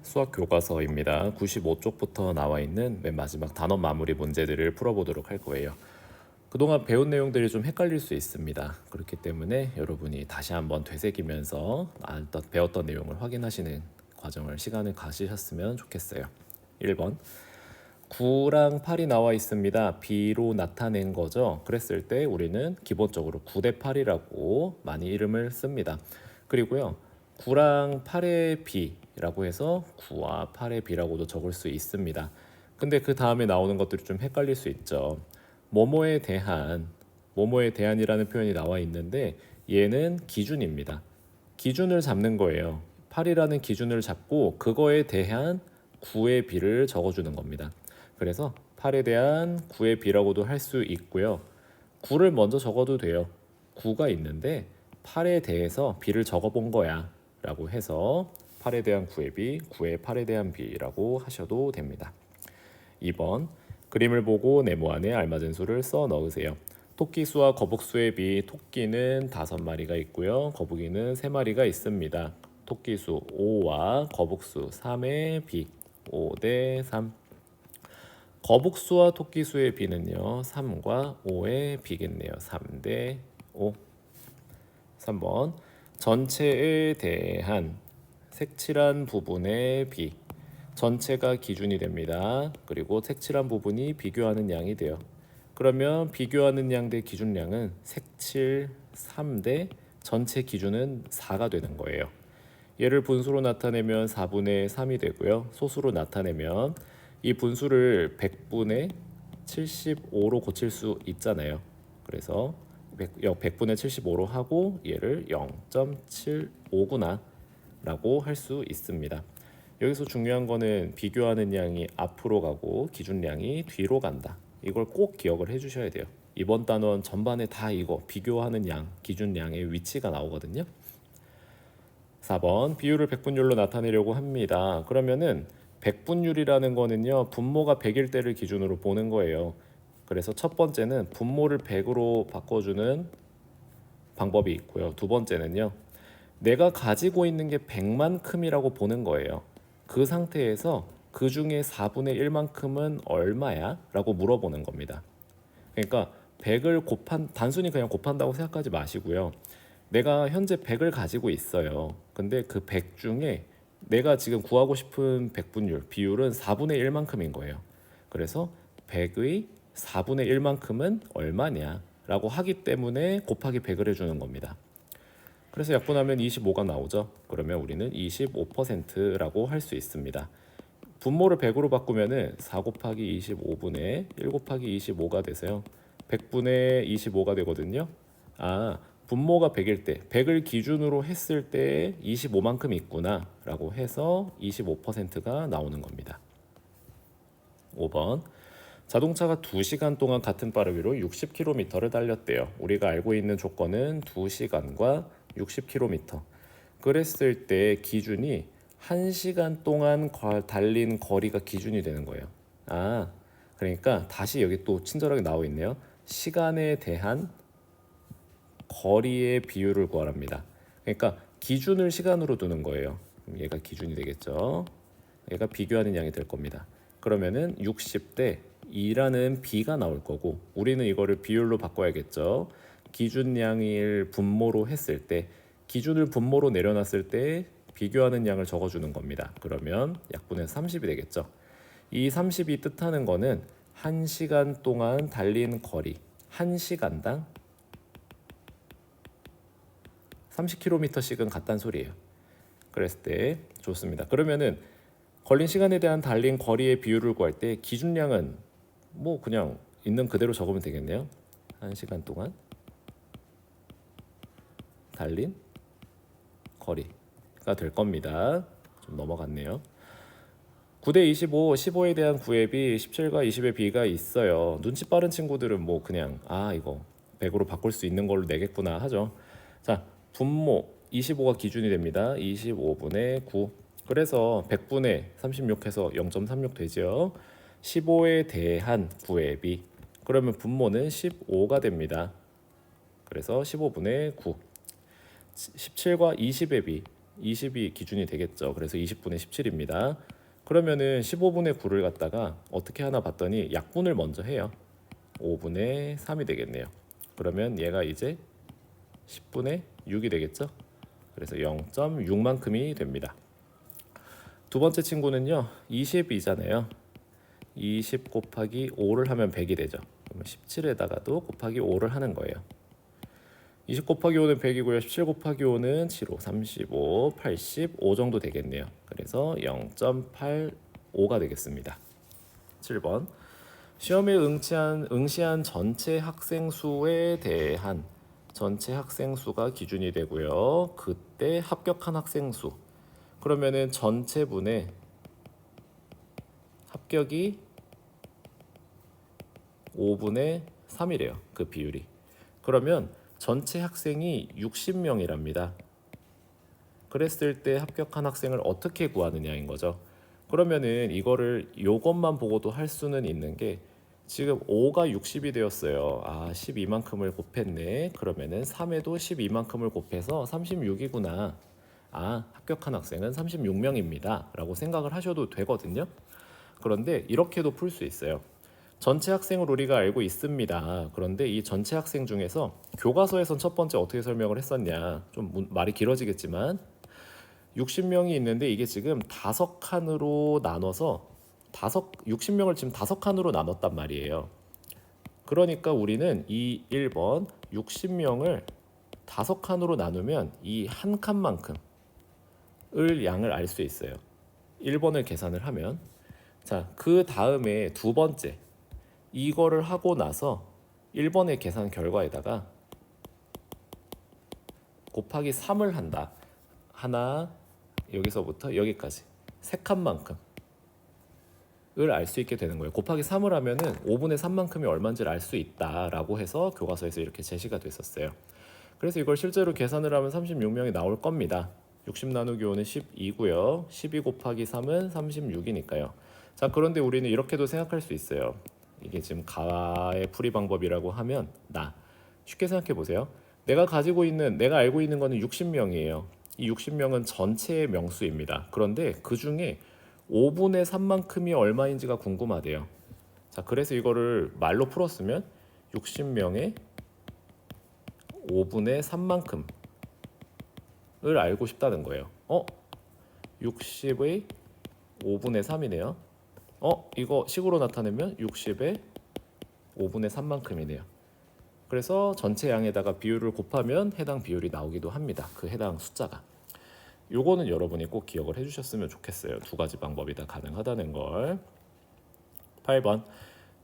수학 교과서입니다. 95쪽부터 나와 있는 맨 마지막 단원 마무리 문제들을 풀어보도록 할 거예요. 그동안 배운 내용들이 좀 헷갈릴 수 있습니다. 그렇기 때문에 여러분이 다시 한번 되새기면서 배웠던 내용을 확인하시는 시간을 가지셨으면 좋겠어요. 1번 9랑 8이 나와 있습니다. B로 나타낸 거죠. 그랬을 때 우리는 기본적으로 9 대 8이라고 많이 이름을 씁니다. 그리고요 9랑 8의 B라고 해서 9와 8의 B라고도 적을 수 있습니다. 근데 그 다음에 나오는 것들이 좀 헷갈릴 수 있죠. 뭐뭐에 대한, 뭐뭐에 대한이라는 표현이 나와 있는데 얘는 기준입니다. 기준을 잡는 거예요. 8이라는 기준을 잡고 그거에 대한 9의 B를 적어주는 겁니다. 그래서 8에 대한 9의 B라고도 할 수 있고요. 9를 먼저 적어도 돼요. 9가 있는데 8에 대해서 B를 적어본 거야 라고 해서 8에 대한 9의 B, 9의 8에 대한 B라고 하셔도 됩니다. 2번 그림을 보고 네모 안에 알맞은 수를 써 넣으세요. 토끼수와 거북수의 비, 토끼는 5마리가 있고요. 거북이는 3마리가 있습니다. 토끼수 5와 거북수 3의 비, 5 대 3. 거북수와 토끼수의 비는요 3과 5의 비겠네요. 3 대 5. 3번 전체에 대한 색칠한 부분의 비, 전체가 기준이 됩니다. 그리고 색칠한 부분이 비교하는 양이 돼요. 그러면 비교하는 양 대 기준량은 색칠 3 대 전체 기준은 4가 되는 거예요. 얘를 분수로 나타내면 4분의 3이 되고요. 소수로 나타내면 이 분수를 100분의 75로 고칠 수 있잖아요. 그래서 100분의 75로 하고 얘를 0.75구나 라고 할 수 있습니다. 여기서 중요한 거는 비교하는 양이 앞으로 가고 기준량이 뒤로 간다. 이걸 꼭 기억을 해주셔야 돼요. 이번 단원 전반에 다 이거 비교하는 양, 기준량의 위치가 나오거든요. 4번 비율을 백분율로 나타내려고 합니다. 그러면은 백분율이라는 거는요 분모가 100일 때를 기준으로 보는 거예요. 그래서 첫 번째는 분모를 100으로 바꿔주는 방법이 있고요. 두 번째는요 내가 가지고 있는 게 100만큼이라고 보는 거예요. 그 상태에서 그 중에 4분의 1만큼은 얼마야? 라고 물어보는 겁니다. 그러니까 100을 단순히 그냥 곱한다고 생각하지 마시고요. 내가 현재 100을 가지고 있어요. 근데 그 100 중에 내가 지금 구하고 싶은 백분율, 비율은 4분의 1만큼인 거예요. 그래서 100의 4분의 1만큼은 얼마냐? 라고 하기 때문에 곱하기 100을 해주는 겁니다. 그래서 약분하면 25가 나오죠. 그러면 우리는 25%라고 할 수 있습니다. 분모를 100으로 바꾸면은 4 곱하기 25분의 1 곱하기 25가 돼서요. 100분의 25가 되거든요. 분모가 100일 때 100을 기준으로 했을 때 25만큼 있구나 라고 해서 25%가 나오는 겁니다. 5번 자동차가 2시간 동안 같은 빠르기로 60km를 달렸대요. 우리가 알고 있는 조건은 2시간과 60km. 그랬을 때 기준이 1시간 동안 달린 거리가 기준이 되는 거예요. 그러니까 다시 여기 또 친절하게 나와 있네요. 시간에 대한 거리의 비율을 구하랍니다. 그러니까 기준을 시간으로 두는 거예요. 얘가 기준이 되겠죠. 얘가 비교하는 양이 될 겁니다. 그러면은 60대 2라는 B가 나올 거고 우리는 이거를 비율로 바꿔야겠죠. 기준량을 분모로 했을 때 기준을 분모로 내려놨을 때 비교하는 양을 적어주는 겁니다. 그러면 약분해서 30이 되겠죠. 이 30이 뜻하는 거는 1시간 동안 달린 거리 1시간당 30km씩은 갔단 소리예요. 그랬을 때 좋습니다. 그러면은 걸린 시간에 대한 달린 거리의 비율을 구할 때 기준량은 뭐 그냥 있는 그대로 적으면 되겠네요. 1시간 동안 달린 거리가 될 겁니다. 좀 넘어갔네요. 9대 25, 15에 대한 9의 B, 17과 20의 B가 있어요. 눈치 빠른 친구들은 뭐 그냥 이거 100으로 바꿀 수 있는 걸로 내겠구나 하죠. 자, 분모 25가 기준이 됩니다. 25분의 9. 그래서 100분의 36 해서 0.36 되죠. 15에 대한 9의 B. 그러면 분모는 15가 됩니다. 그래서 15분의 9. 17과 20의 B. 20이 기준이 되겠죠. 그래서 20분의 17입니다. 그러면은 15분의 9를 갖다가 어떻게 하나 봤더니 약분을 먼저 해요. 5분의 3이 되겠네요. 그러면 얘가 이제 10분의 6이 되겠죠. 그래서 0.6만큼이 됩니다. 두 번째 친구는요. 22잖아요. 20 곱하기 5를 하면 100이 되죠. 그러면 17에다가도 곱하기 5를 하는 거예요. 20 곱하기 5는 100이고요. 17 곱하기 5는 7, 5, 35, 85 정도 되겠네요. 그래서 0.85가 되겠습니다. 7번. 시험에 응시한 전체 학생 수에 대한 전체 학생 수가 기준이 되고요. 그때 합격한 학생 수. 그러면은 전체분의 합격이 5분의 3이래요. 그 비율이. 그러면 전체 학생이 60명이랍니다. 그랬을 때 합격한 학생을 어떻게 구하느냐인 거죠. 그러면은 이거를 요것만 보고도 할 수는 있는 게 지금 5가 60이 되었어요. 12만큼을 곱했네. 그러면은 3에도 12만큼을 곱해서 36이구나. 합격한 학생은 36명입니다. 라고 생각을 하셔도 되거든요. 그런데 이렇게도 풀 수 있어요. 전체 학생을 우리가 알고 있습니다. 그런데 이 전체 학생 중에서 교과서에선 첫 번째 어떻게 설명을 했었냐. 좀 말이 길어지겠지만 60명이 있는데 이게 지금 5칸으로 나눠서 60명을 지금 5칸으로 나눴단 말이에요. 그러니까 우리는 이 1번 60명을 5칸으로 나누면 이 한 칸만큼을 양을 알 수 있어요. 1번을 계산을 하면 자, 그 다음에 두 번째 이거를 하고 나서 1번의 계산 결과에다가 곱하기 3을 한다. 하나 여기서부터 여기까지 세 칸만큼을 알 수 있게 되는 거예요. 곱하기 3을 하면은 5분의 3만큼이 얼마인지를 알 수 있다라고 해서 교과서에서 이렇게 제시가 됐었어요. 그래서 이걸 실제로 계산을 하면 36명이 나올 겁니다. 60 나누기 5는 12고요. 12 곱하기 3은 36이니까요. 자, 그런데 우리는 이렇게도 생각할 수 있어요. 이게 지금 가의 풀이 방법이라고 하면 쉽게 생각해 보세요. 내가 알고 있는 거는 60명이에요. 이 60명은 전체의 명수입니다. 그런데 그 중에 5분의 3만큼이 얼마인지가 궁금하대요. 자, 그래서 이거를 말로 풀었으면 60명의 5분의 3만큼을 알고 싶다는 거예요. 60의 5분의 3이네요. 이거 식으로 나타내면 60의 5분의 3만큼이네요. 그래서 전체 양에다가 비율을 곱하면 해당 비율이 나오기도 합니다. 그 해당 숫자가. 요거는 여러분이 꼭 기억을 해주셨으면 좋겠어요. 두 가지 방법이 다 가능하다는 걸. 8번.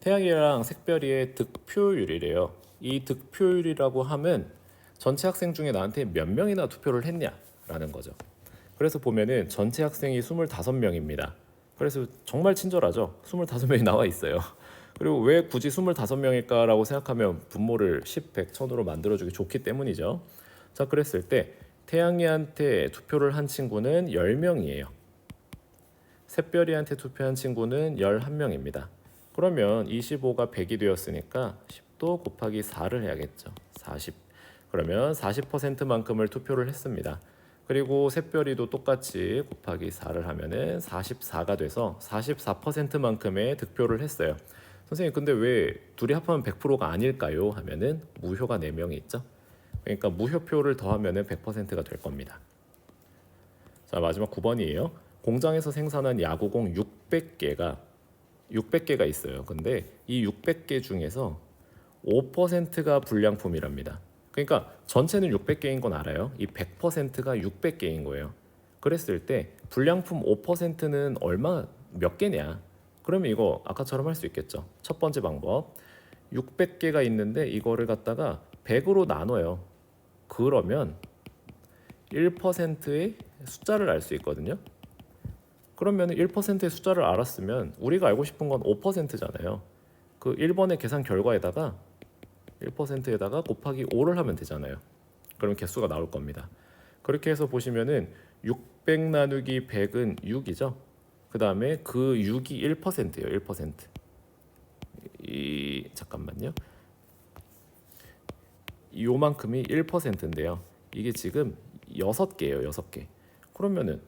태양이랑 색별이의 득표율이래요. 이 득표율이라고 하면 전체 학생 중에 나한테 몇 명이나 투표를 했냐라는 거죠. 그래서 보면은 전체 학생이 25명입니다. 그래서 정말 친절하죠. 25명이 나와 있어요. 그리고 왜 굳이 25명일까라고 생각하면 분모를 10, 100, 1000으로 만들어주기 좋기 때문이죠. 자, 그랬을 때 태양이한테 투표를 한 친구는 10명이에요. 샛별이한테 투표한 친구는 11명입니다. 그러면 25가 100이 되었으니까 10도 곱하기 4를 해야겠죠. 40. 그러면 40%만큼을 투표를 했습니다. 그리고 샛별이도 똑같이 곱하기 4를 하면은 44가 돼서 44%만큼의 득표를 했어요. 선생님, 근데 왜 둘이 합하면 100%가 아닐까요? 하면은 무효가 4명이 있죠. 그러니까 무효표를 더하면은 100%가 될 겁니다. 자, 마지막 9번이에요. 공장에서 생산한 야구공 600개가 있어요. 근데 이 600개 중에서 5%가 불량품이랍니다. 그러니까 전체는 600개인 건 알아요. 이 100%가 600개인 거예요. 그랬을 때 불량품 5%는 몇 개냐? 그러면 이거 아까처럼 할 수 있겠죠. 첫 번째 방법. 600개가 있는데 이거를 갖다가 100으로 나눠요. 그러면 1%의 숫자를 알 수 있거든요. 그러면 1%의 숫자를 알았으면 우리가 알고 싶은 건 5%잖아요. 그 1번의 계산 결과에다가 1%에다가 곱하기 5를 하면 되잖아요. 그럼 개수가 나올 겁니다. 그렇게 해서 보시면은 600 나누기 100은 6이죠. 그 다음에 그 6이 1%예요. 1%. 잠깐만요. 요만큼이 1%인데요. 이게 지금 6개예요. 6개. 그러면은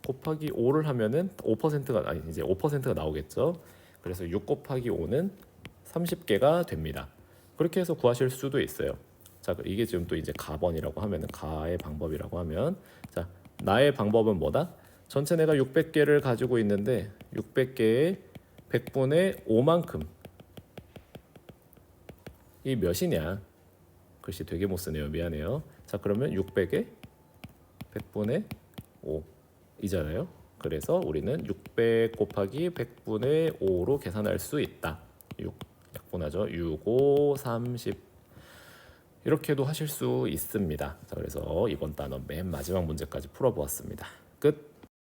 곱하기 5를 하면은 5%가 아니 이제 5%가 나오겠죠. 그래서 6 곱하기 5는 30개가 됩니다. 그렇게 해서 구하실 수도 있어요. 자, 이게 지금 또 이제 가번이라고 하면은 가의 방법이라고 하면 자, 나의 방법은 뭐다? 전체 내가 600개를 가지고 있는데 600개의 100분의 5만큼 이 몇이냐? 글씨 되게 못 쓰네요. 미안해요. 자, 그러면 600의 100분의 5 이잖아요. 그래서 우리는 600 곱하기 100분의 5로 계산할 수 있다. 6 약분하죠. 6, 5, 30 이렇게도 하실 수 있습니다. 자, 그래서 이번 단원 맨 마지막 문제까지 풀어보았습니다. 끝.